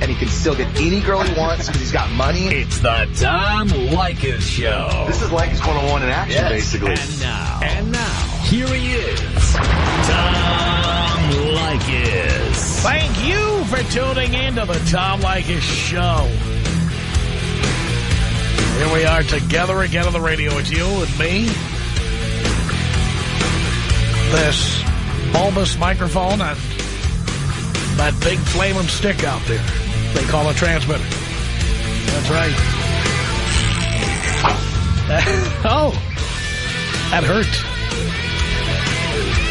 and he can still get any girl he wants because he's got money. It's the Tom Leykis Show. This is Leykis 101 in action, basically. And now, here he is, Tom Leykis. Thank you for tuning in to the Tom Leykis Show. Here we are together again on the radio. It's you and me. This bulbous microphone and that big flaming stick out there they call a transmitter. That's right. Oh, that hurt.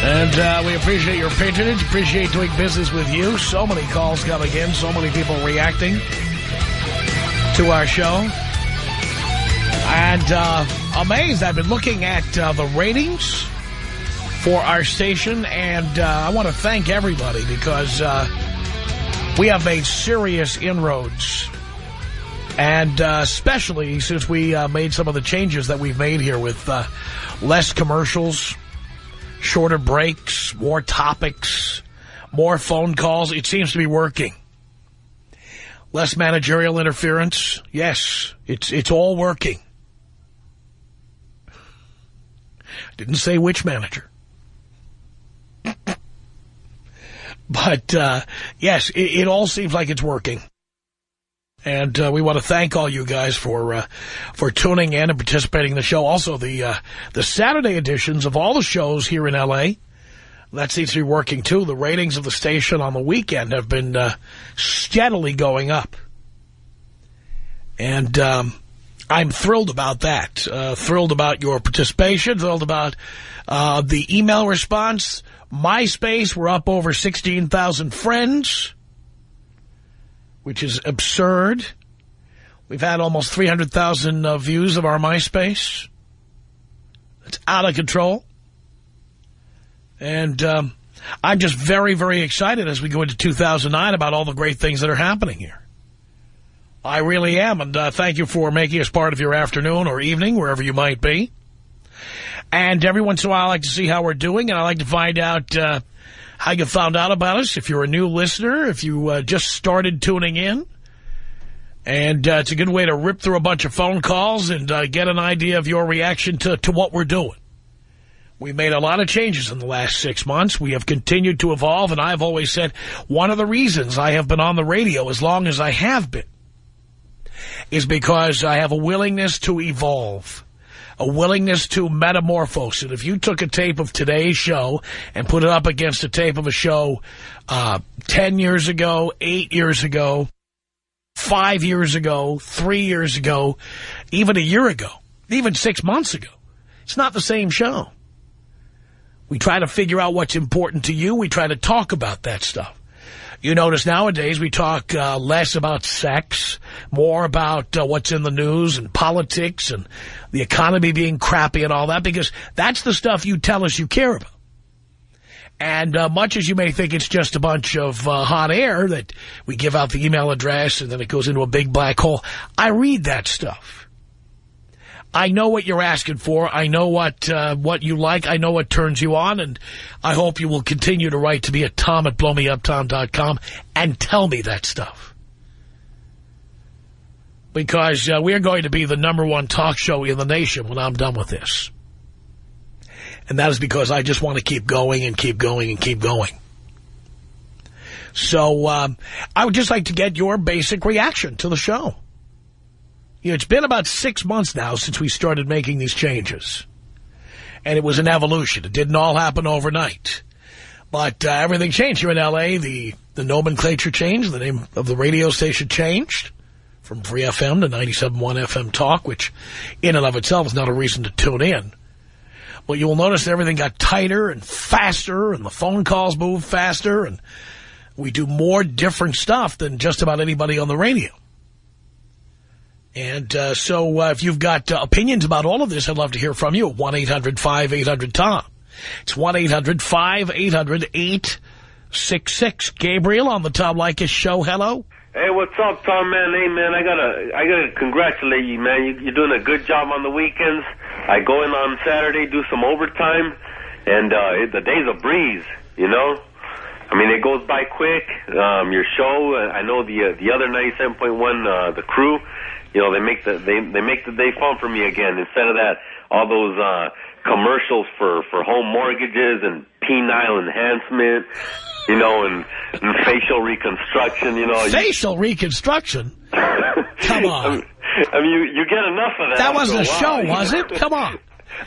And we appreciate your patronage, appreciate doing business with you. So many calls coming in, so many people reacting to our show. And amazed, I've been looking at the ratings for our station, and I want to thank everybody because we have made serious inroads. And especially since we made some of the changes that we've made here with less commercials, shorter breaks, more topics, more phone calls. It seems to be working. Less managerial interference. Yes, it's all working. Didn't say which manager. But, yes, it all seems like it's working. And we want to thank all you guys for tuning in and participating in the show. Also, the Saturday editions of all the shows here in L.A., that seems to be working, too. The ratings of the station on the weekend have been steadily going up. And I'm thrilled about that. Thrilled about your participation. Thrilled about the email response. MySpace, we're up over 16,000 friends, which is absurd. We've had almost 300,000 views of our MySpace. It's out of control. And I'm just very, very excited as we go into 2009 about all the great things that are happening here. I really am, and thank you for making us part of your afternoon or evening, wherever you might be. And every once in a while, I like to see how we're doing, and I like to find out how you found out about us. If you're a new listener, if you just started tuning in. And it's a good way to rip through a bunch of phone calls and get an idea of your reaction to what we're doing. We made a lot of changes in the last 6 months. We have continued to evolve, and I've always said one of the reasons I have been on the radio as long as I have been is because I have a willingness to evolve. A willingness to metamorphose. And if you took a tape of today's show and put it up against a tape of a show 10 years ago, 8 years ago, 5 years ago, 3 years ago, even a year ago, even 6 months ago, it's not the same show. We try to figure out what's important to you. We try to talk about that stuff. You notice nowadays we talk less about sex, more about what's in the news and politics and the economy being crappy and all that, because that's the stuff you tell us you care about. And much as you may think it's just a bunch of hot air that we give out the email address and then it goes into a big black hole, I read that stuff. I know what you're asking for. I know what you like. I know what turns you on. And I hope you will continue to write to me at tom@blowmeuptom.com and tell me that stuff. Because we're going to be the #1 talk show in the nation when I'm done with this. And that is because I just want to keep going and keep going and keep going. So I would just like to get your basic reaction to the show. You know, it's been about 6 months now since we started making these changes. And it was an evolution. It didn't all happen overnight. But everything changed here in L.A. The nomenclature changed. The name of the radio station changed from Free FM to 97.1 FM Talk, which in and of itself is not a reason to tune in. But you will notice that everything got tighter and faster, and the phone calls moved faster, and we do more different stuff than just about anybody on the radio. And so if you've got opinions about all of this, I'd love to hear from you at 1-800-5800-TOM. It's 1-800-5800-866. Gabriel on the Tom Leykis Show. Hello. Hey, what's up, Tom, man? Hey, man, I gotta congratulate you, man. You're doing a good job on the weekends. I go in on Saturday, do some overtime, and the day's a breeze, you know? I mean, it goes by quick. Your show, I know the other 97.1, the crew, you know, they make the day fun for me again. Instead of that, all those commercials for home mortgages and penile enhancement, you know, and facial reconstruction, you know. Facial reconstruction? Come on. I mean, you get enough of that. That wasn't a show, was it? Come on.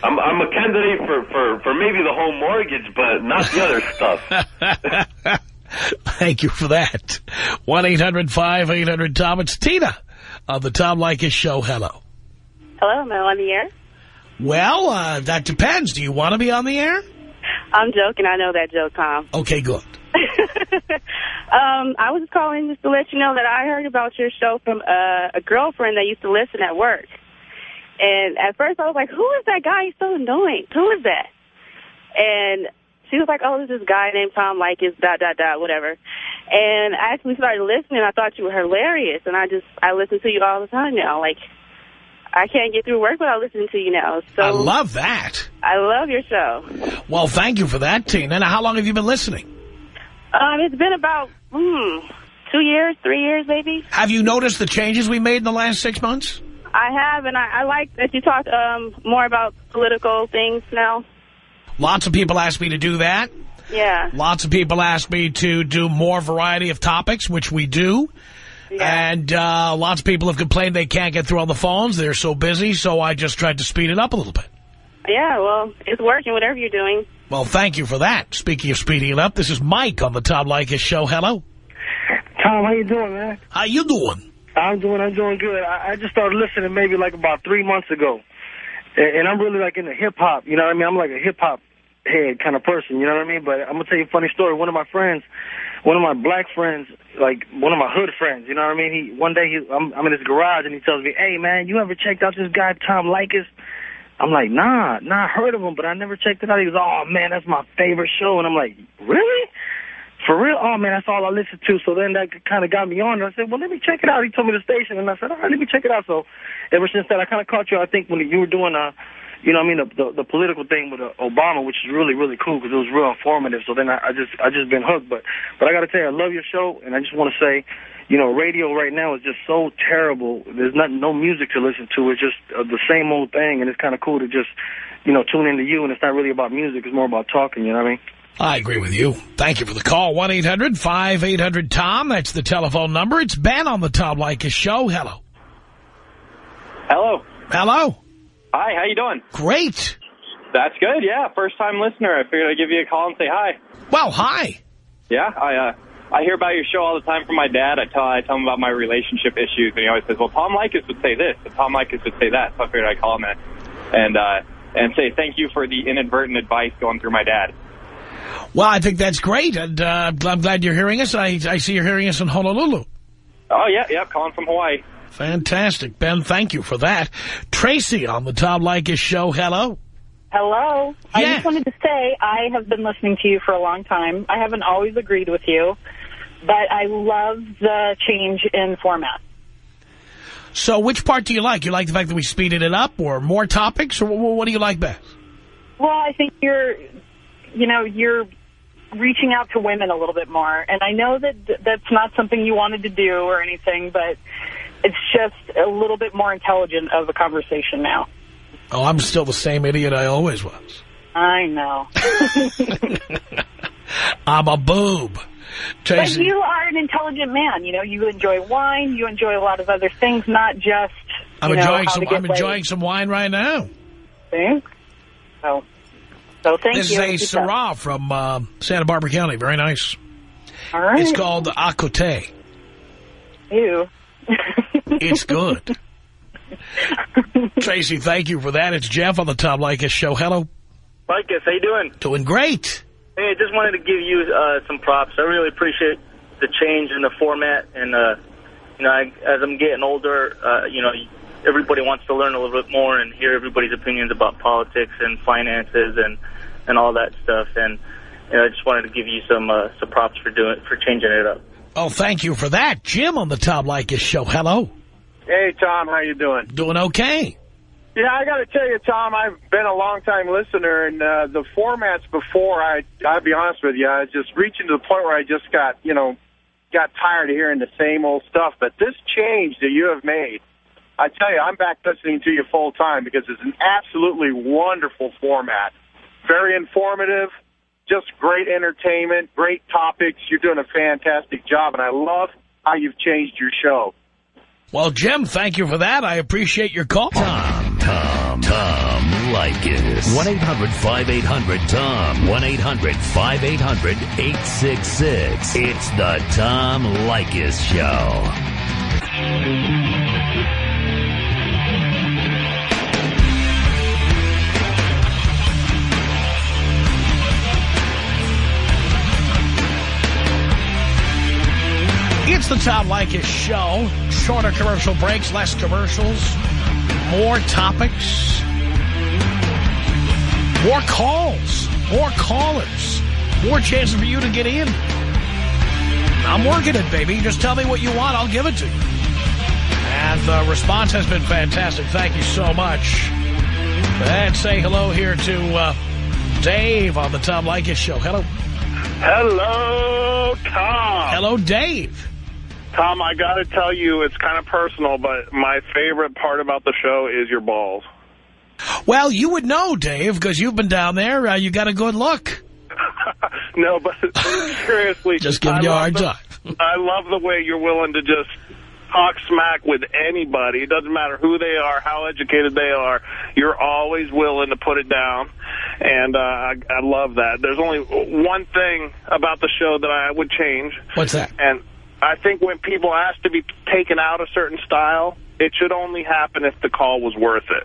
I'm a candidate for maybe the home mortgage, but not the other stuff. Thank you for that. 1-800-5800-TOM. It's Tina of the Tom Leykis Show. Hello. Hello, am I on the air? Well, that depends. Do you want to be on the air? I'm joking. I know that joke, Tom. Okay, good. I was calling just to let you know that I heard about your show from a girlfriend that used to listen at work. And at first I was like, who is that guy? He's so annoying. Who is that? And she was like, oh, this is this guy named Tom Leykis, ... whatever. And I actually started listening. I thought you were hilarious. And I listen to you all the time now. Like, I can't get through work without listening to you now. So I love that. I love your show. Well, thank you for that, Tina. Now, how long have you been listening? It's been about 2 years, 3 years, maybe. Have you noticed the changes we made in the last 6 months? I have, and I like that you talk more about political things now. Lots of people ask me to do that. Yeah. Lots of people ask me to do more variety of topics, which we do. Yeah. And lots of people have complained they can't get through on the phones. They're so busy, so I just tried to speed it up a little bit. Yeah, well, it's working, whatever you're doing. Well, thank you for that. Speaking of speeding it up, this is Mike on the Tom Leykis Show. Hello. Tom, how you doing, man? How you doing? I'm doing good. I just started listening maybe like about 3 months ago. And I'm really like into hip-hop, you know what I mean? I'm like a hip-hop head kind of person, you know what I mean? But I'm going to tell you a funny story. One of my black friends, like one of my hood friends, you know what I mean? One day I'm in his garage and he tells me, hey, man, you ever checked out this guy, Tom Leykis? I'm like, nah, I heard of him, but I never checked it out. He goes, oh, man, that's my favorite show. And I'm like, really? For real? Oh, man, that's all I listen to. So then that kind of got me on. And I said, well, let me check it out. He told me the station, and I said, all right, let me check it out. So ever since that, I kind of caught you, I think, when you were doing, you know what I mean, the political thing with Obama, which is really, really cool because it was real informative. So then I just been hooked. But I got to tell you, I love your show, and I just want to say, you know, radio right now is just so terrible. There's no music to listen to. It's just the same old thing, and it's kind of cool to just, you know, tune into you, and it's not really about music. It's more about talking, you know what I mean? I agree with you. Thank you for the call. 1-800-5800-TOM. That's the telephone number. It's Ben on the Tom Leykis Show. Hello. Hello. Hello. Hi, how you doing? Great. That's good, yeah. First-time listener. I figured I'd give you a call and say hi. Well, hi. Yeah, I hear about your show all the time from my dad. I tell him about my relationship issues, and he always says, well, Tom Leykis would say this, and Tom Leykis would say that. So I figured I'd call him and say thank you for the inadvertent advice going through my dad. Well, I think that's great, and I'm glad you're hearing us. I see you're hearing us in Honolulu. Oh, yeah, calling from Hawaii. Fantastic, Ben. Thank you for that. Tracy on the Tom Leykis Show. Hello. Hello. Yeah. I just wanted to say I have been listening to you for a long time. I haven't always agreed with you, but I love the change in format. So which part do you like? You like the fact that we speeded it up, or more topics, or what do you like best? Well, I think you're reaching out to women a little bit more. And I know that that's not something you wanted to do or anything, but it's just a little bit more intelligent of a conversation now. Oh, I'm still the same idiot I always was. I know. I'm a boob. Tracy. But you are an intelligent man. You know, you enjoy wine. You enjoy a lot of other things, not just, I'm enjoying some wine right now. See? So thank you. This is a Syrah from Santa Barbara County. Very nice. All right. It's called Acote. Ew. It's good. Tracy, thank you for that. It's Jeff on the Tom Leykis Show. Hello. Leykis, how you doing? Doing great. Hey, I just wanted to give you some props. I really appreciate the change in the format. And, as I'm getting older, everybody wants to learn a little bit more and hear everybody's opinions about politics and finances and all that stuff. And I just wanted to give you some props for changing it up. Oh, thank you for that. Jim on the Tom Leykis Show. Hello. Hey, Tom, how you doing? Doing okay. Yeah, I got to tell you, Tom, I've been a long-time listener, and the formats before, I'll be honest with you, I was just reaching to the point where I just got tired of hearing the same old stuff. But this change that you have made, I tell you, I'm back listening to you full time because it's an absolutely wonderful format. Very informative, just great entertainment, great topics. You're doing a fantastic job, and I love how you've changed your show. Well, Jim, thank you for that. I appreciate your call. Tom Leykis. 1-800-5800-TOM. 1-800-5800-866. It's the Tom Leykis Show. It's the Tom Leykis Show. Shorter commercial breaks, less commercials, more topics, more calls, more callers, more chances for you to get in. I'm working it, baby. Just tell me what you want. I'll give it to you. And the response has been fantastic. Thank you so much. And say hello here to Dave on the Tom Leykis Show. Hello. Hello, Tom. Hello, Dave. Tom, I got to tell you, it's kind of personal, but my favorite part about the show is your balls. Well, you would know, Dave, because you've been down there. You got a good look. No, but seriously. Just giving you a hard time. I love the way you're willing to just talk smack with anybody. It doesn't matter who they are, how educated they are. You're always willing to put it down, and I love that. There's only one thing about the show that I would change. What's that? And I think when people ask to be taken out a certain style, it should only happen if the call was worth it.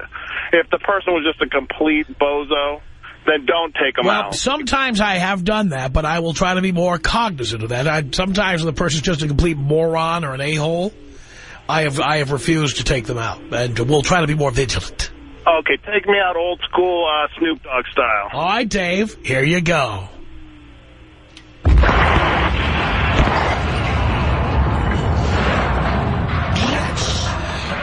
If the person was just a complete bozo, then don't take them out. Well, sometimes I have done that, but I will try to be more cognizant of that. Sometimes when the person's just a complete moron or an a-hole, I have refused to take them out, and we'll try to be more vigilant. Okay, take me out old school Snoop Dogg style. All right, Dave, here you go.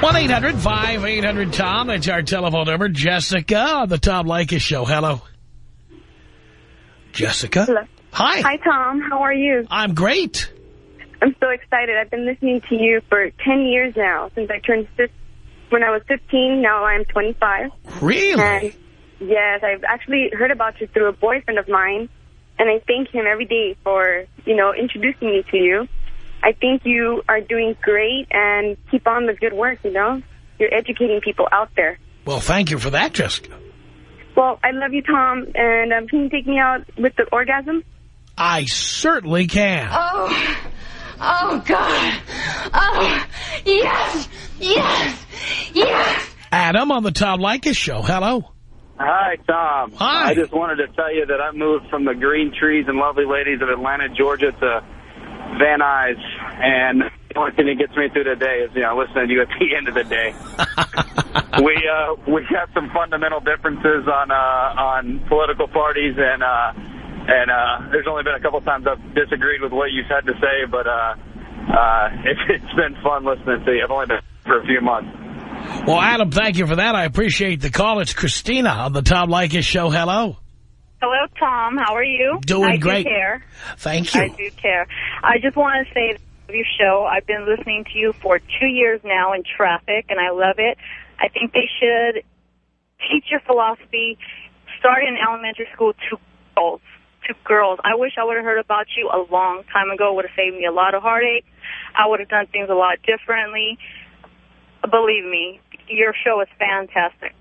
1-800-5800-TOM. That's our telephone number. Jessica on the Tom Leykis Show. Hello. Jessica? Hello. Hi. Hi, Tom. How are you? I'm great. I'm so excited. I've been listening to you for 10 years now, since I turned when I was 15. Now I'm 25. Really? And yes, I've actually heard about you through a boyfriend of mine, and I thank him every day for, introducing me to you. I think you are doing great, and keep on the good work, You're educating people out there. Well, thank you for that, Jessica. Well, I love you, Tom, and can you take me out with the orgasm? I certainly can. Oh, God. Oh, yes, yes, yes. Adam on the Tom Leykis Show. Hello. Hi, Tom. Hi. I just wanted to tell you that I moved from the green trees and lovely ladies of Atlanta, Georgia to Van Nuys, and the only thing that gets me through the day is, listening to you at the end of the day. We have some fundamental differences on political parties, and there's only been a couple times I've disagreed with what you've had to say, but it's been fun listening to you. I've only been for a few months. Well, Adam, thank you for that. I appreciate the call. It's Christina on the Tom Leykis Show. Hello. Hello, Tom. How are you? Doing great. I do care. Thank you. I do care. I just want to say that your show, I've been listening to you for 2 years now in traffic, and I love it. I think they should teach your philosophy, start in elementary school to girls. I wish I would have heard about you a long time ago. It would have saved me a lot of heartache. I would have done things a lot differently. Believe me, your show is fantastic.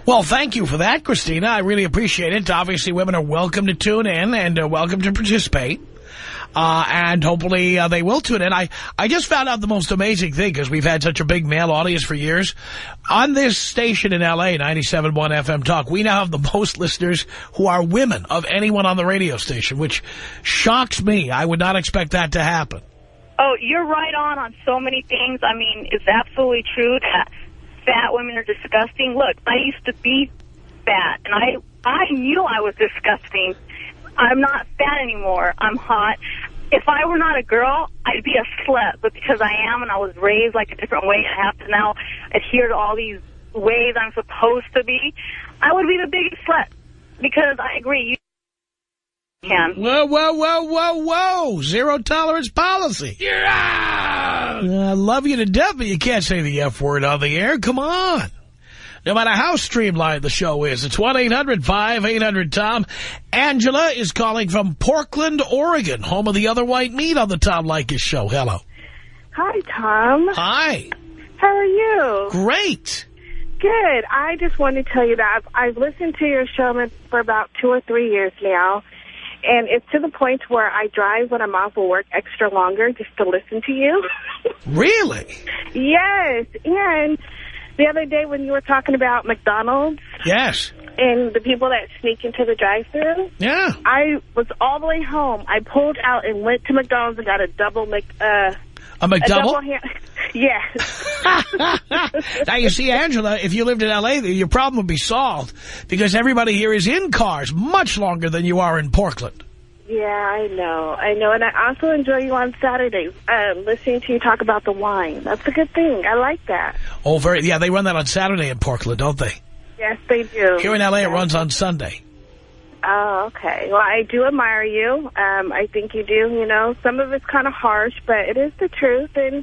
Well, thank you for that, Christina. I really appreciate it. Obviously, women are welcome to tune in and welcome to participate. And hopefully they will tune in. I just found out the most amazing thing, because we've had such a big male audience for years. On this station in L.A., 97.1 FM Talk, we now have the most listeners who are women of anyone on the radio station, which shocks me. I would not expect that to happen. Oh, you're right on so many things. I mean, it's absolutely true that fat women are disgusting. Look, I used to be fat, and I knew I was disgusting. I'm not fat anymore. I'm hot. If I were not a girl, I'd be a slut. But because I am, and I was raised like a different way, I have to now adhere to all these ways I'm supposed to be, I would be the biggest slut. Because I agree, you can. Whoa, whoa, whoa, whoa, whoa. Zero tolerance policy. You're out. I love you to death, but you can't say the F word on the air. Come on. No matter how streamlined the show is, it's 1-800-5800-TOM. Angela is calling from Portland, Oregon, home of the other white meat on the Tom Leykis show. Hello. Hi, Tom. Hi. How are you? Great. Good. I just wanted to tell you that I've listened to your show for about 2 or 3 years now, and it's to the point where I drive when I'm off of work extra longer just to listen to you. Really? Yes. And the other day when you were talking about McDonald's. Yes. And the people that sneak into the drive-thru. Yeah. I was all the way home. I pulled out and went to McDonald's and got a double a McDouble? Yes. Now, you see, Angela, if you lived in L.A., your problem would be solved because everybody here is in cars much longer than you are in Portland. Yeah, I know. And I also enjoy you on Saturdays, listening to you talk about the wine. That's a good thing. I like that. Oh, yeah, they run that on Saturday in Portland, don't they? Yes, they do. Here in L.A., it runs on Sunday. Oh, okay. Well, I do admire you. I think you do, you know. Some of it's kind of harsh, but it is the truth, and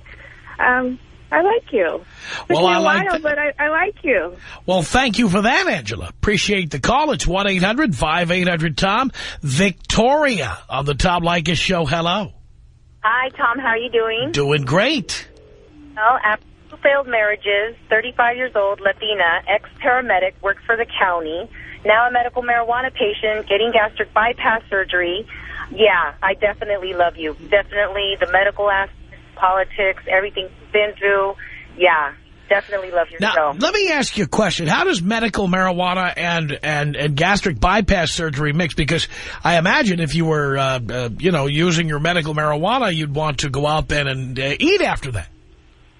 I like you. Well, I like but I like you. Well, thank you for that, Angela. Appreciate the call. It's 1-800-5800-TOM. Victoria on the Tom Leykis show. Hello. Hi, Tom. How are you doing? Doing great. Well, after 2 failed marriages, 35 years old, Latina, ex-paramedic, worked for the county, now a medical marijuana patient, getting gastric bypass surgery. Yeah, I definitely love you. Definitely the medical aspect, politics, everything you've been through. Yeah, definitely love your show. Now, let me ask you a question. How does medical marijuana and gastric bypass surgery mix? Because I imagine if you were, using your medical marijuana, you'd want to go out then and eat after that.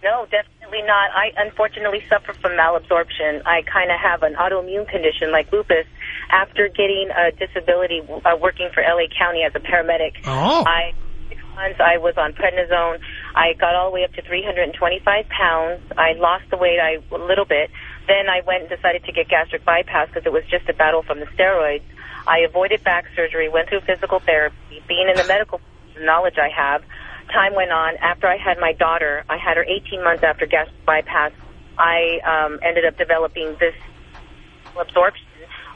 No, definitely not. I unfortunately suffer from malabsorption. I kind of have an autoimmune condition like lupus. After getting a disability working for L.A. County as a paramedic, 6 months I was on prednisone. I got all the way up to 325 pounds. I lost the weight a little bit. Then I went and decided to get gastric bypass because it was just a battle from the steroids. I avoided back surgery, went through physical therapy. Being in the medical knowledge I have, time went on. After I had my daughter, I had her 18 months after gastric bypass, I ended up developing this absorption,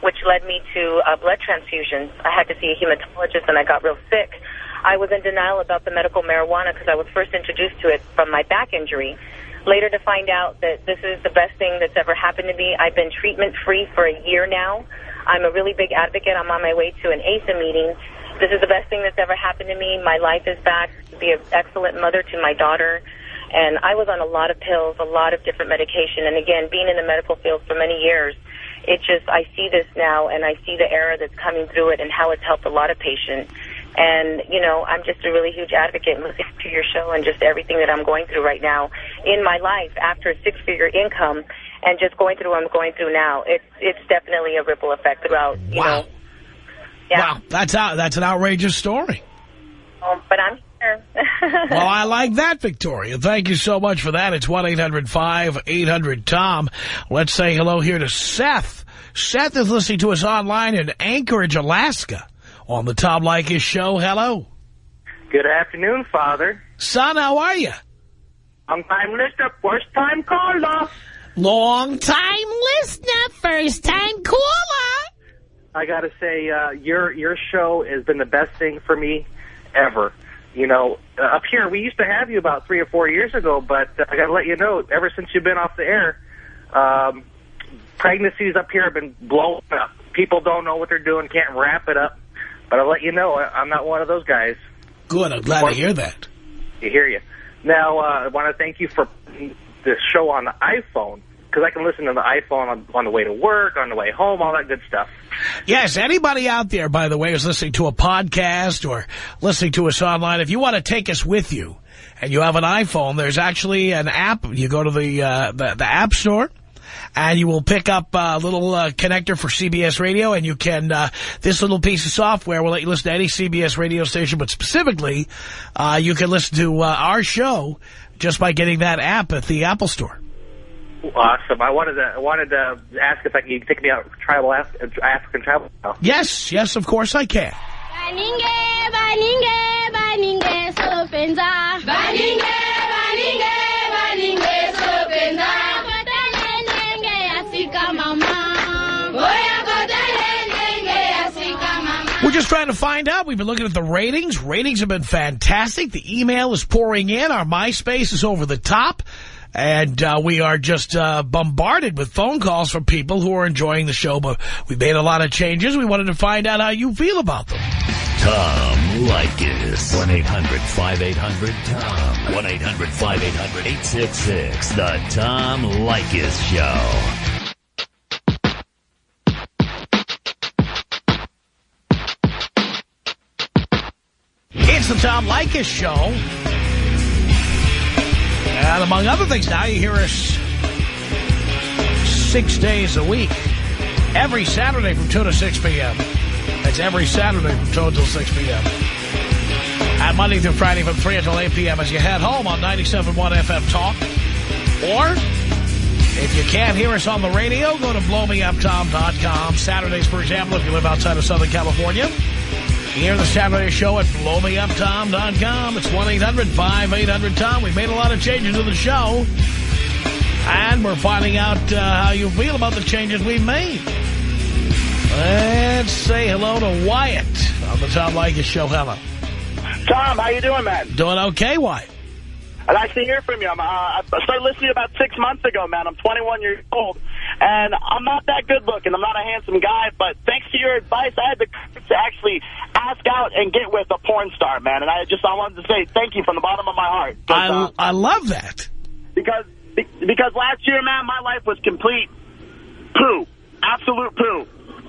which led me to blood transfusions. I had to see a hematologist, and I got real sick. I was in denial about the medical marijuana because I was first introduced to it from my back injury. Later to find out that this is the best thing that's ever happened to me. I've been treatment-free for a year now. I'm a really big advocate. I'm on my way to an ASA meeting. This is the best thing that's ever happened to me. My life is back to be an excellent mother to my daughter. And I was on a lot of pills, a lot of different medication. And again, being in the medical field for many years, I see this now, and I see the era that's coming through it and how it's helped a lot of patients. And, I'm just a really huge advocate listening to your show and just everything that I'm going through right now in my life after a 6-figure income and just going through what I'm going through now. It's definitely a ripple effect throughout, you know. Yeah. Wow, that's an outrageous story. But I'm here. Well, I like that, Victoria. Thank you so much for that. It's 1-800-5800-TOM. Let's say hello here to Seth. Seth is listening to us online in Anchorage, Alaska on the Tom Leykis show. Hello. Good afternoon, Father. Son, how are you? Long-time listener, first-time caller. Long-time listener, first-time caller. I got to say, your show has been the best thing for me ever. Up here, we used to have you about 3 or 4 years ago, but I got to let you know, ever since you've been off the air, pregnancies up here have been blowing up. People don't know what they're doing, can't wrap it up. But I'll let you know, I'm not one of those guys. Good, I'm glad to hear that. I hear you. Now, I want to thank you for putting this show on the iPhone, because I can listen to the iPhone on the way to work, on the way home, all that good stuff. Yes, anybody out there, by the way, who's listening to a podcast or listening to us online, if you want to take us with you and you have an iPhone, there's actually an app. You go to the App Store, and you will pick up a little connector for CBS Radio, and you can, this little piece of software will let you listen to any CBS radio station, but specifically, you can listen to our show just by getting that app at the Apple Store. Awesome. I wanted to ask if you could take me out African travel. Yes, yes, of course I can. We're just trying to find out. We've been looking at the ratings. Ratings have been fantastic. The email is pouring in. Our MySpace is over the top. And we are just bombarded with phone calls from people who are enjoying the show. But we made a lot of changes. We wanted to find out how you feel about them. Tom Leykis. 1-800-5800-TOM. 1-800-5800-866. The Tom Leykis Show. It's the Tom Leykis Show. And among other things, now you hear us 6 days a week. Every Saturday from 2 to 6 p.m. That's every Saturday from 2 until 6 p.m. And Monday through Friday from 3 until 8 p.m. as you head home on 97.1 FM Talk. Or, if you can't hear us on the radio, go to blowmeuptom.com. Saturdays, for example, if you live outside of Southern California, hear the Saturday show at blowmeuptom.com. It's 1-800-5800-TOM. We made a lot of changes to the show. And we're finding out how you feel about the changes we've made. Let's say hello to Wyatt on the Tom Leykis Show. Hello. Tom, how you doing, man? Doing okay, Wyatt. Nice to hear from you. I started listening about 6 months ago, man. I'm 21 years old, and I'm not that good looking. I'm not a handsome guy, but thanks to your advice, I had the courage to actually ask out and get with a porn star, man. And I wanted to say thank you from the bottom of my heart. I love that. Because last year, man, my life was complete poo. Absolute poo.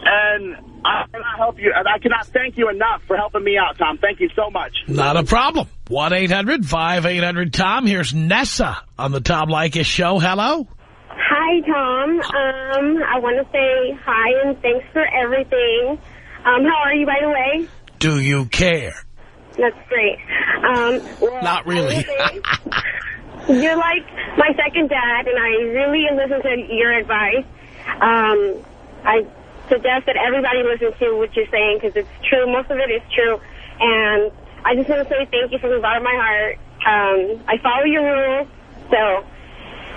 And I cannot help you. I cannot thank you enough for helping me out, Tom. Thank you so much. Not a problem. 1-800-5800-TOM. Here's Nessa on the Tom Leykis Show. Hello. Hi, Tom. I want to say hi and thanks for everything. How are you, by the way? Do you care? That's great. Well, not really. You're like my second dad, and I really listen to your advice. I suggest that everybody listen to what you're saying because it's true. Most of it is true. And I just want to say thank you from the bottom of my heart. I follow your rules. So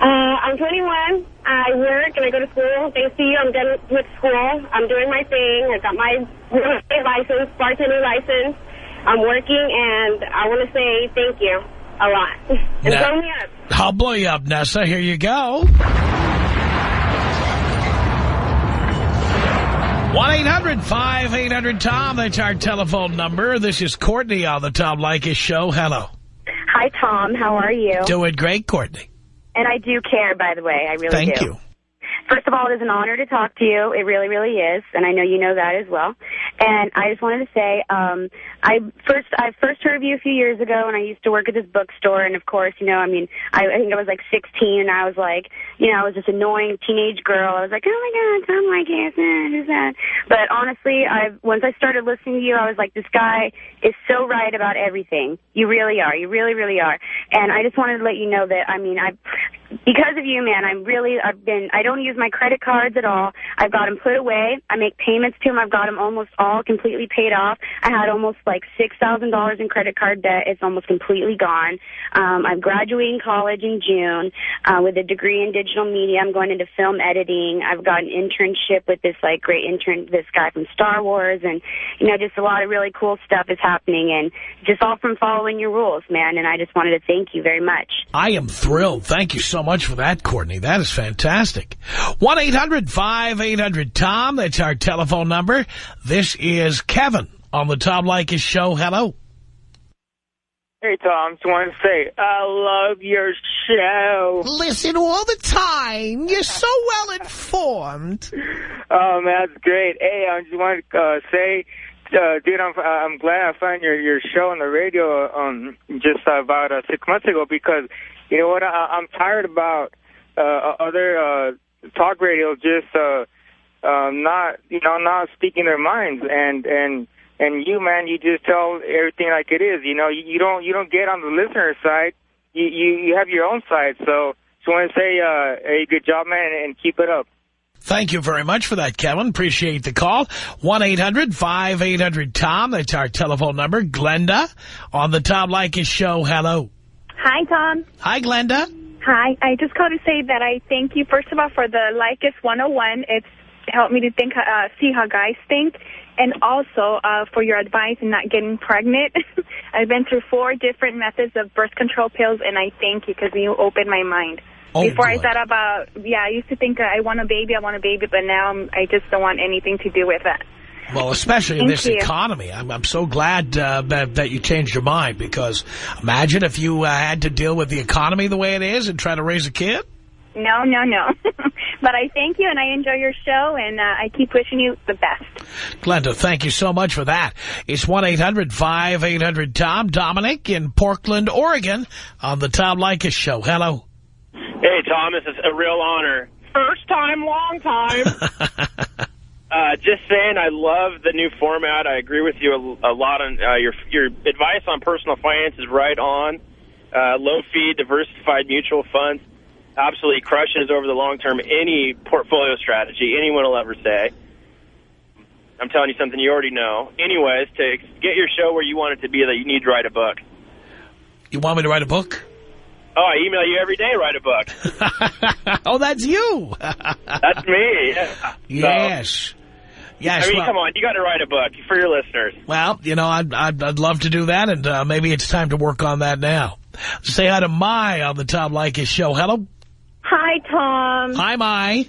I'm 21. I work and I go to school. Thanks to you, I'm done with school. I'm doing my thing. I got my real estate license, bartending license. I'm working, and I want to say thank you a lot. And blow me up. I'll blow you up, Nessa. Here you go. 1-800-5800-TOM. That's our telephone number. This is Courtney on the Tom Leykis Show. Hello. Hi, Tom. How are you? Doing great, Courtney. And I do care, by the way. I really do. Thank you. First of all, it is an honor to talk to you. It really, really is. And I know you know that as well. And I just wanted to say, I first heard of you a few years ago, and I used to work at this bookstore. And, of course, you know, I mean, I think I was like 16, and I was like, you know, I was this annoying teenage girl. I was like, oh, my God, Tom Leykis, who's that? But, honestly, once I started listening to you, I was like, this guy is so right about everything. You really are. You really, really are. And I just wanted to let you know that, I mean, because of you, man, I don't use my credit cards at all. I've got them put away. I make payments to them. I've got them almost all completely paid off. I had almost like $6,000 in credit card debt. It's almost completely gone. I'm graduating college in June with a degree in digital media. I'm going into film editing. I've got an internship with this like great intern, this guy from Star Wars, and you know, just a lot of really cool stuff is happening, and just all from following your rules, man. And I just wanted to thank you very much. I am thrilled. Thank you so much for that, Courtney. That is fantastic. 1-800-5800-TOM. That's our telephone number. This is Kevin on the Tom Leykis Show. Hello. Hey, Tom. Just wanted to say, I love your show. Listen all the time. You're so well informed. Oh, man, that's great. Hey, I just wanted to say, dude, I'm glad I found your show on the radio just about 6 months ago, because you know what? I'm tired about other talk radio just not speaking their minds, and you, man, you just tell everything like it is. You know, you don't get on the listener side. You have your own side. So Just want to say, hey, good job, man, and keep it up. Thank you very much for that, Kevin. Appreciate the call. 1-800-5800-TOM. That's our telephone number. Glenda on the Tom Leykis Show. Hello. Hi, Tom. Hi, Glenda. Hi. I just called to say that I thank you, first of all, for the Leykis 101. It's helped me to think, see how guys think, and also for your advice in not getting pregnant. I've been through 4 different methods of birth control pills, and I thank you because you opened my mind. Before I thought about, I used to think I want a baby, but now I just don't want anything to do with it. Well, especially in this economy. I'm so glad that you changed your mind, because imagine if you had to deal with the economy the way it is and try to raise a kid. No. But I thank you, and I enjoy your show, and I keep wishing you the best. Glenda, thank you so much for that. It's 1-800-5800-TOM. Dominic in Portland, Oregon, on the Tom Leykis Show. Hello. Hey, Thomas, it's a real honor. First time, long time. Just saying, I love the new format. I agree with you a lot on your advice on personal finance is right on. Low fee, diversified mutual funds absolutely crushes over the long term any portfolio strategy anyone will ever say. I'm telling you something you already know. Anyways, to get your show where you want it to be, that you need to write a book. You want me to write a book? Oh, I email you every day, write a book. Oh, that's you. That's me. Yeah. Yes. Yes. I mean, come on, you got to write a book for your listeners. Well, you know, I'd love to do that, and maybe it's time to work on that now. Say hi to Mai on the Tom Leykis Show. Hello. Hi, Tom. Hi, Mai.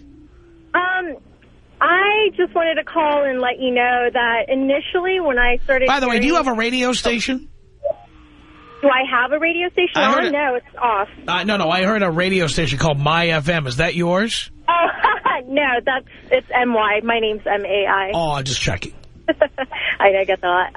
I just wanted to call and let you know that initially when I started... By the way, do you have a radio station? Do I have a radio station on? No, it's off. No, I heard a radio station called My FM. Is that yours? Oh, no, it's MY. My name's MAI. Oh, I'm just checking. I get that.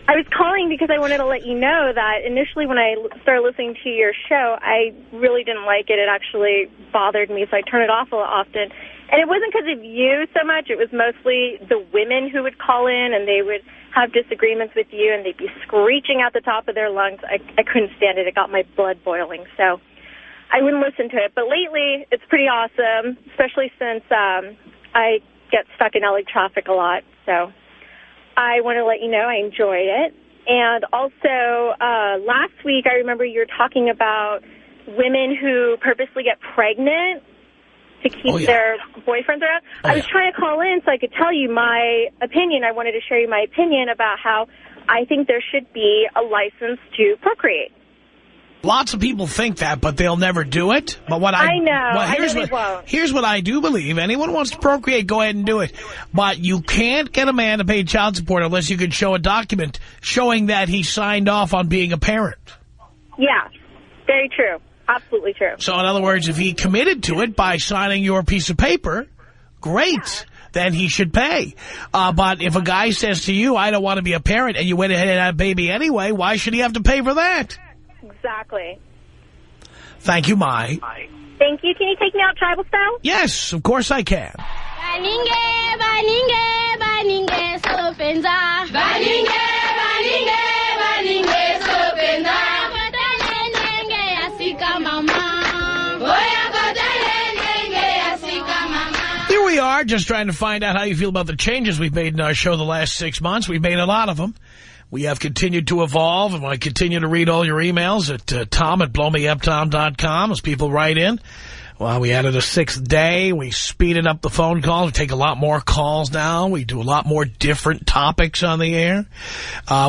I was calling because I wanted to let you know that initially when I started listening to your show, I really didn't like it. It actually bothered me, so I turned it off a lot often. And it wasn't because of you so much. It was mostly the women who would call in, and they would have disagreements with you, and they'd be screeching out the top of their lungs. I couldn't stand it. It got my blood boiling. So I wouldn't listen to it. But lately, it's pretty awesome, especially since I get stuck in LA traffic a lot. So I want to let you know I enjoyed it. And also, last week, I remember you were talking about women who purposely get pregnant to keep their boyfriends around. I was trying to call in so I could tell you my opinion. I wanted to share you my opinion about how I think there should be a license to procreate. Lots of people think that, but they'll never do it. But what I know. Well, here's what I do believe. Anyone wants to procreate, go ahead and do it. But you can't get a man to pay child support unless you can show a document showing that he signed off on being a parent. Yeah, very true. Absolutely true. So, in other words, if he committed to it by signing your piece of paper, great, then he should pay. But if a guy says to you, I don't want to be a parent, and you went ahead and had a baby anyway, why should he have to pay for that? Exactly. Thank you, Mai. Thank you. Can you take me out tribal style? Yes, of course I can. Here we are, just trying to find out how you feel about the changes we've made in our show the last 6 months. We've made a lot of them. We have continued to evolve, and I continue to read all your emails at tom@blowmeuptom.com as people write in. Well, we added a 6th day. We speeded up the phone calls. We take a lot more calls now. We do a lot more different topics on the air.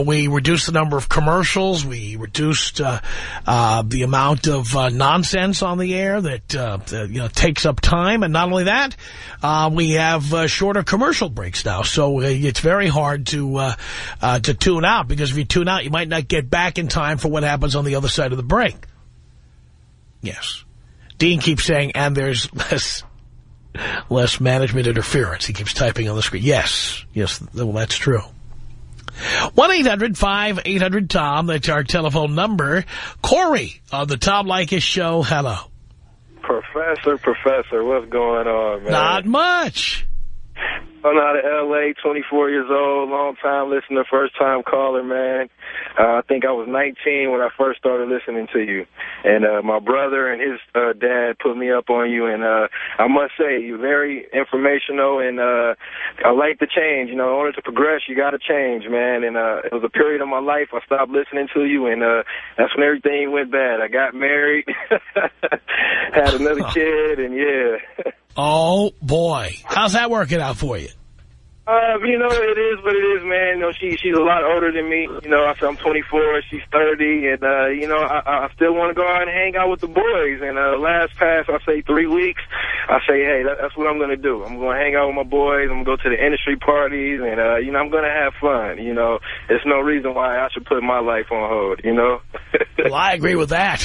We reduced the number of commercials. We reduced the amount of nonsense on the air that takes up time. And not only that, we have shorter commercial breaks now. So it's very hard to tune out, because if you tune out, you might not get back in time for what happens on the other side of the break. Yes. Dean keeps saying, and there's less management interference. He keeps typing on the screen. Yes, well, that's true. 1-800-5800-TOM. That's our telephone number. Corey on the Tom Leykis Show. Hello. Professor, what's going on, man? Not much. I'm out of L.A., 24 years old, long-time listener, first-time caller, man. I think I was 19 when I first started listening to you. And my brother and his dad put me up on you. And I must say, you're very informational, and I like the change. You know, in order to progress, you got to change, man. And it was a period of my life I stopped listening to you, and that's when everything went bad. I got married, had another kid, and yeah. Oh, boy. How's that working out for you? You know, it is what it is, man. You know, she's a lot older than me. You know, I'm 24, she's 30, and, you know, I still want to go out and hang out with the boys. And last past, I say 3 weeks, I say, hey, that's what I'm going to do. I'm going to hang out with my boys. I'm going to go to the industry parties, and, you know, I'm going to have fun. You know, there's no reason why I should put my life on hold, you know? Well, I agree with that.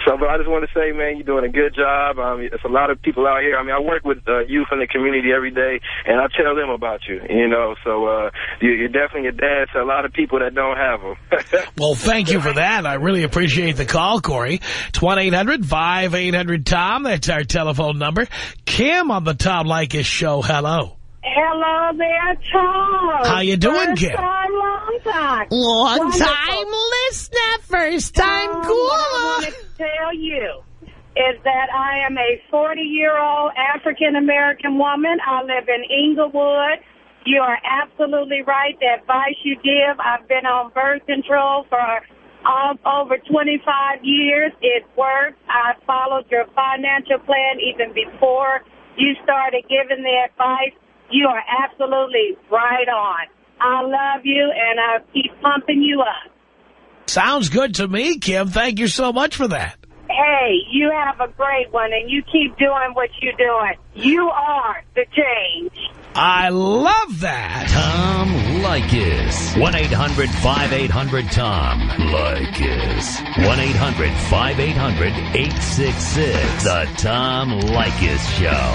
So, but I just want to say, man, you're doing a good job. There's a lot of people out here. I mean, I work with youth in the community every day, and I tell them about you, you know. So you're definitely a dad to a lot of people that don't have them. Well, thank you for that. I really appreciate the call, Corey. It's 1-800-5800-TOM. That's our telephone number. Kim on the Tom Leykis Show. Hello. Hello there, Tom. How you doing, Kim? First time, long time. Long time listener, first time caller. What I wanted to tell you is that I am a 40-year-old African-American woman. I live in Inglewood. You are absolutely right. The advice you give, I've been on birth control for over 25 years. It works. I followed your financial plan even before you started giving the advice. You are absolutely right on. I love you, and I'll keep pumping you up. Sounds good to me, Kim. Thank you so much for that. Hey, you have a great one, and you keep doing what you're doing. You are the change. I love that. Tom Leykis. 1-800-5800-TOM. Leykis. 1-800-5800-866. The Tom Leykis Show.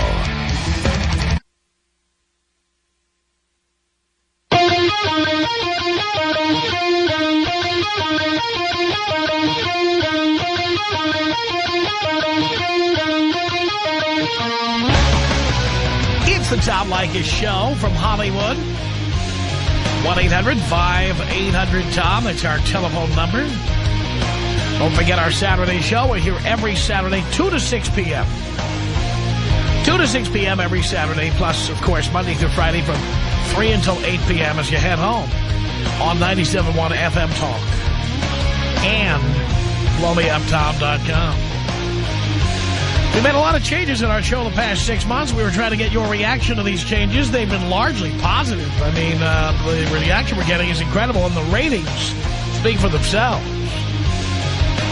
It's the Tom Leykis Show from Hollywood. 1-800-5800-TOM. That's our telephone number. Don't forget our Saturday show. We're here every Saturday, 2 to 6 p.m. 2 to 6 p.m. every Saturday, plus, of course, Monday through Friday from 3 until 8 p.m. as you head home on 97.1 FM Talk and blowmeuptom.com. We made a lot of changes in our show the past 6 months. We were trying to get your reaction to these changes. They've been largely positive. I mean, the reaction we're getting is incredible, and the ratings speak for themselves.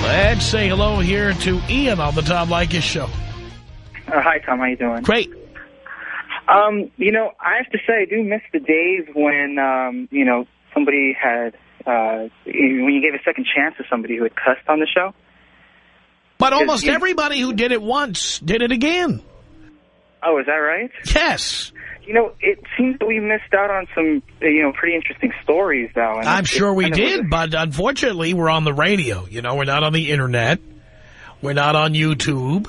Let's say hello here to Ian on the Tom Leykis Show. Hi, Tom. How you doing? Great. You know, I have to say I do miss the days when, you know, somebody had, when you gave a second chance to somebody who had cussed on the show. But almost everybody who did it once did it again. Oh, is that right? Yes. You know, it seems that we missed out on some, you know, pretty interesting stories, though. And I'm sure we did, but unfortunately, we're on the radio. You know, we're not on the Internet. We're not on YouTube.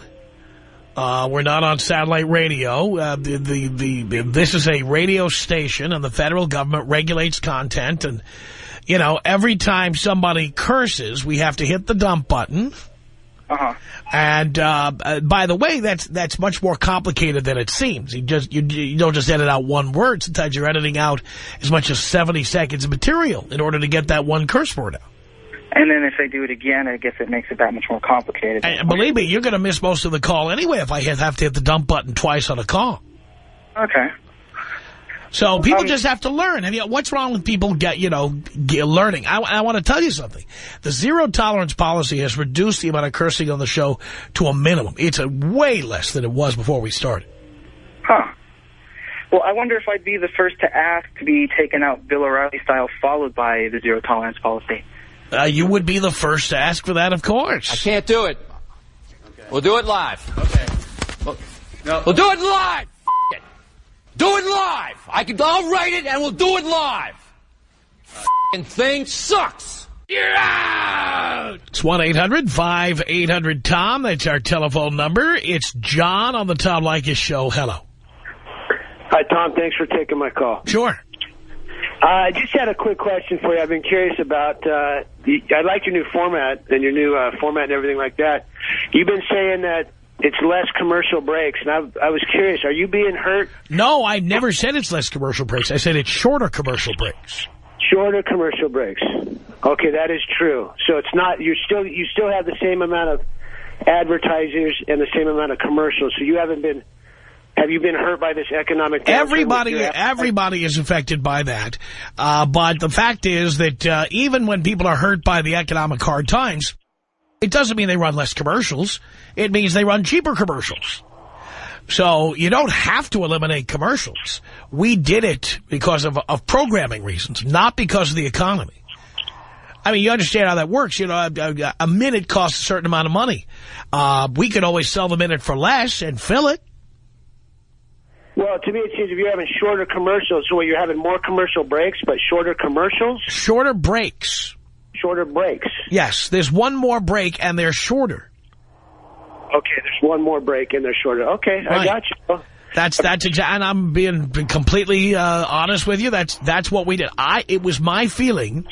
We're not on satellite radio. This is a radio station, and the federal government regulates content. And, you know, every time somebody curses, we have to hit the dump button. Uh-huh. And by the way, that's much more complicated than it seems. You don't just edit out one word. Sometimes you're editing out as much as 70 seconds of material in order to get that one curse word out. And then if they do it again, I guess it makes it that much more complicated. And believe me, you're going to miss most of the call anyway if I have to hit the dump button twice on a call. Okay. So people just have to learn. What's wrong with people learning? I want to tell you something. The zero tolerance policy has reduced the amount of cursing on the show to a minimum. It's way less than it was before we started. Huh. Well, I wonder if I'd be the first to ask to be taken out Bill O'Reilly style, followed by the zero tolerance policy. You would be the first to ask for that, of course. I can't do it. Okay. We'll do it live. Okay. We'll do it live. It. Do it live. I'll write it and we'll do it live. F***ing thing sucks. You're out. It's 1-800-5800-TOM. That's our telephone number. It's John on the Tom Leykis Show. Hello. Hi, Tom. Thanks for taking my call. Sure. I just had a quick question for you. I've been curious about, I like your new format and your new format and everything like that. You've been saying that it's less commercial breaks, and I was curious, are you being hurt? No, I never said it's less commercial breaks. I said it's shorter commercial breaks. Shorter commercial breaks. Okay, that is true. So it's not, you still have the same amount of advertisers and the same amount of commercials, so you haven't been... Have you been hurt by this economic downturn? Everybody is affected by that. But the fact is that even when people are hurt by the economic hard times, it doesn't mean they run less commercials. It means they run cheaper commercials. So you don't have to eliminate commercials. We did it because of programming reasons, not because of the economy. I mean, you understand how that works. You know, a minute costs a certain amount of money. We could always sell the minute for less and fill it. Well, to me, it seems if you're having shorter commercials, so you're having more commercial breaks, but shorter commercials? Shorter breaks. Shorter breaks. Yes, there's one more break, and they're shorter. Okay, there's one more break, and they're shorter. Okay, right. I got you. That's exactly, and I'm being completely honest with you. That's what we did. It was my feeling,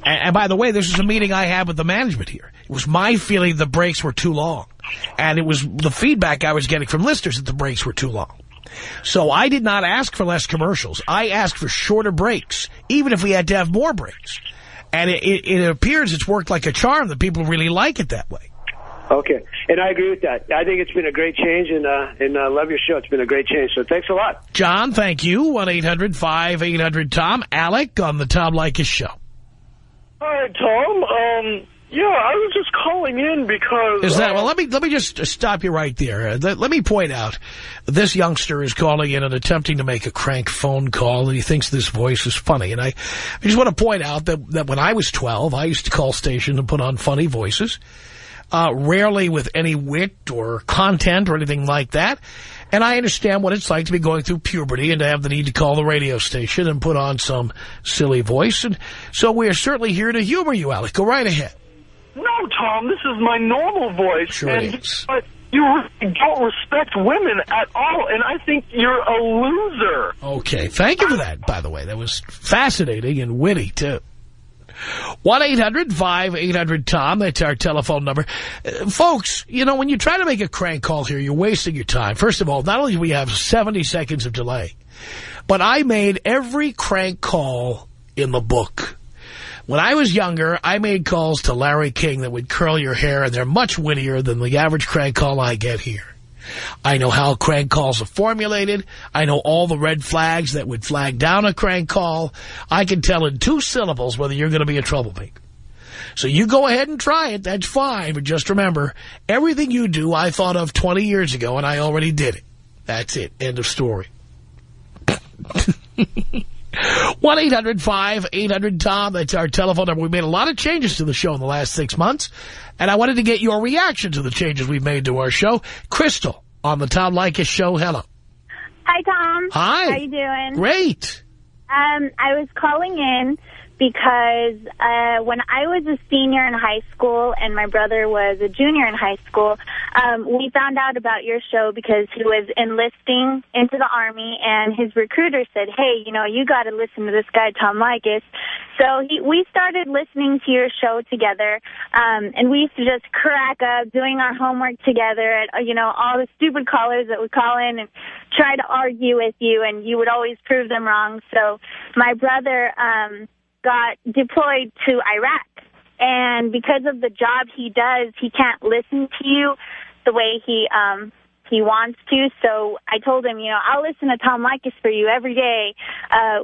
and by the way, this is a meeting I had with the management here. It was my feeling the breaks were too long, and it was the feedback I was getting from listeners that the breaks were too long. So I did not ask for less commercials. I asked for shorter breaks, even if we had to have more breaks. And it appears it's worked like a charm that people really like it that way. Okay. And I agree with that. I think it's been a great change, and I love your show. It's been a great change. So thanks a lot. John, thank you. 1-800-5800-TOM. Alec on the Tom Leykis Show. Hi, Tom. Yeah, I was just calling in because... Is that... Well, let me just stop you right there. Let me point out, this youngster is calling in and attempting to make a crank phone call, and he thinks this voice is funny. And I just want to point out that when I was 12, I used to call stations and put on funny voices, rarely with any wit or content or anything like that. And I understand what it's like to be going through puberty and to have the need to call the radio station and put on some silly voice. And so we are certainly here to humor you, Alec. Go right ahead. No, Tom, this is my normal voice. Sure it is. But you really don't respect women at all, and I think you're a loser. Okay, thank you for that, by the way. That was fascinating and witty, too. 1-800-5800-TOM, that's our telephone number. Folks, you know, when you try to make a crank call here, you're wasting your time. First of all, not only do we have 70 seconds of delay, but I made every crank call in the book. When I was younger, I made calls to Larry King that would curl your hair, and they're much wittier than the average crank call I get here. I know how crank calls are formulated. I know all the red flags that would flag down a crank call. I can tell in 2 syllables whether you're going to be a troublemaker. So you go ahead and try it. That's fine. But just remember, everything you do I thought of 20 years ago, and I already did it. That's it. End of story. 1-800-5800-TOM. That's our telephone number. We made a lot of changes to the show in the last 6 months, and I wanted to get your reaction to the changes we've made to our show. Crystal on the Tom Leykis Show. Hello. Hi, Tom. Hi. How you doing? Great. I was calling in because when I was a senior in high school and my brother was a junior in high school, we found out about your show because he was enlisting into the Army, and his recruiter said, hey, you know, you got to listen to this guy, Tom Leykis. So we started listening to your show together, and we used to just crack up doing our homework together at, you know, all the stupid callers that would call in and try to argue with you, and you would always prove them wrong. So my brother got deployed to Iraq, and because of the job he does, he can't listen to you the way he wants to. So I told him, you know, I'll listen to Tom Leykis for you every day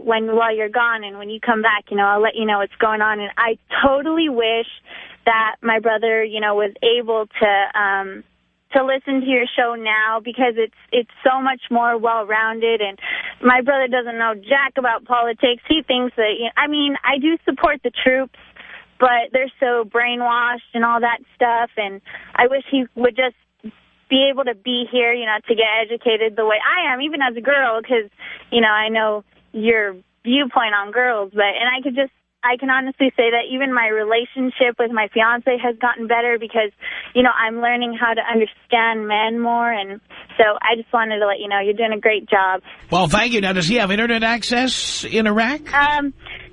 while you're gone, and when you come back, you know, I'll let you know what's going on. And I totally wish that my brother, you know, was able to listen to your show now, because it's so much more well-rounded, and my brother doesn't know jack about politics. He thinks that, you know, I mean, I do support the troops, but they're so brainwashed and all that stuff, and I wish he would just be able to be here, you know, to get educated the way I am, even as a girl, because, you know, I know your viewpoint on girls, and I could just I can honestly say that even my relationship with my fiance has gotten better because, you know, I'm learning how to understand men more. And so I just wanted to let you know you're doing a great job. Well, thank you. Now, does he have internet access in Iraq?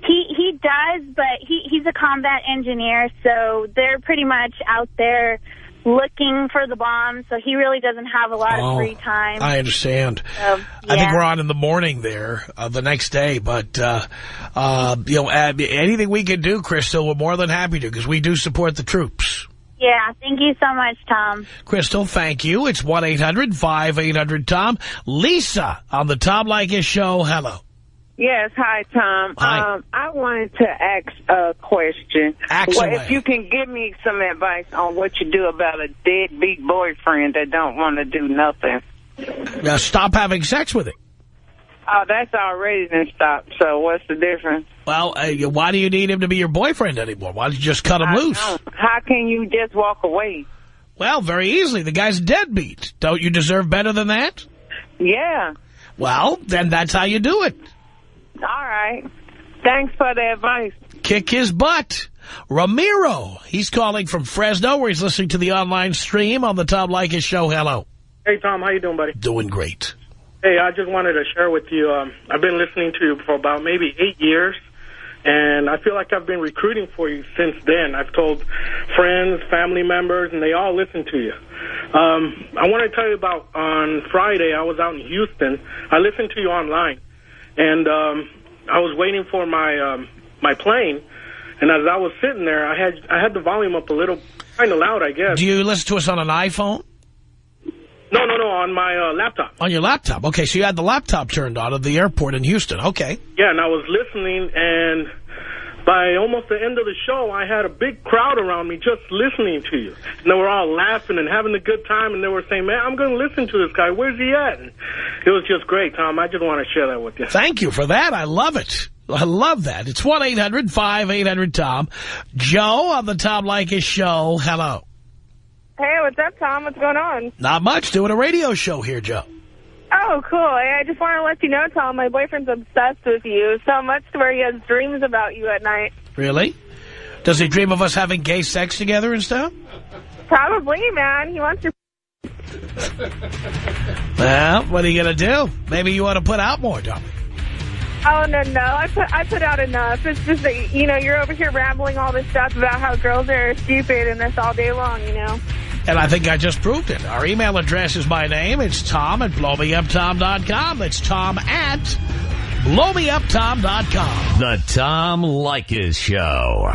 He does, but he's a combat engineer, so they're pretty much out there looking for the bombs, so he really doesn't have a lot of free time. I understand. So, yeah. I think we're on in the morning there the next day, but, you know, anything we can do, Crystal, we're more than happy to, because we do support the troops. Yeah, thank you so much, Tom. Crystal, thank you. It's 1-800-5800-TOM. Lisa on the Tom Leykis Show. Hello. Yes, hi, Tom. Hi. I wanted to ask a question. Away. If you can give me some advice on what you do about a deadbeat boyfriend that don't want to do nothing. Now, stop having sex with him. Oh, that's already been stopped, so what's the difference? Well, why do you need him to be your boyfriend anymore? Why don't you just cut him loose? How can you just walk away? Well, very easily. The guy's deadbeat. Don't you deserve better than that? Yeah. Well, then that's how you do it. All right. Thanks for the advice. Kick his butt. Ramiro, he's calling from Fresno, where he's listening to the online stream on the Tom Leykis Show. Hello. Hey, Tom. How you doing, buddy? Doing great. Hey, I just wanted to share with you, I've been listening to you for about maybe 8 years, and I feel like I've been recruiting for you since then. I've told friends, family members, and they all listen to you. I want to tell you about on Friday, I was out in Houston. I listened to you online. And I was waiting for my plane, and as I was sitting there, I had the volume up a little, kind of loud, I guess. Do you listen to us on an iPhone? No, on my laptop. On your laptop. Okay, so you had the laptop turned on at the airport in Houston. Okay. Yeah, and I was listening, and by almost the end of the show, I had a big crowd around me just listening to you. And they were all laughing and having a good time, and they were saying, man, I'm going to listen to this guy. Where's he at? And it was just great, Tom. I just want to share that with you. Thank you for that. I love it. I love that. It's 1-800-5800-TOM. Joe on the Tom Leykis Show. Hello. Hey, what's up, Tom? What's going on? Not much. Doing a radio show here, Joe. Oh, cool. I just want to let you know, Tom, my boyfriend's obsessed with you so much to where he has dreams about you at night. Really? Does he dream of us having gay sex together and stuff? Probably, man. He wants your... Well, what are you going to do? Maybe you want to put out more, Tommy. Oh, no. I put out enough. It's just that, you know, you're over here rambling all this stuff about how girls are stupid and this all day long, you know. And I think I just proved it. Our email address is my name. It's Tom@blowmeuptom.com. That's Tom@blowmeuptom.com. The Tom Leykis Show.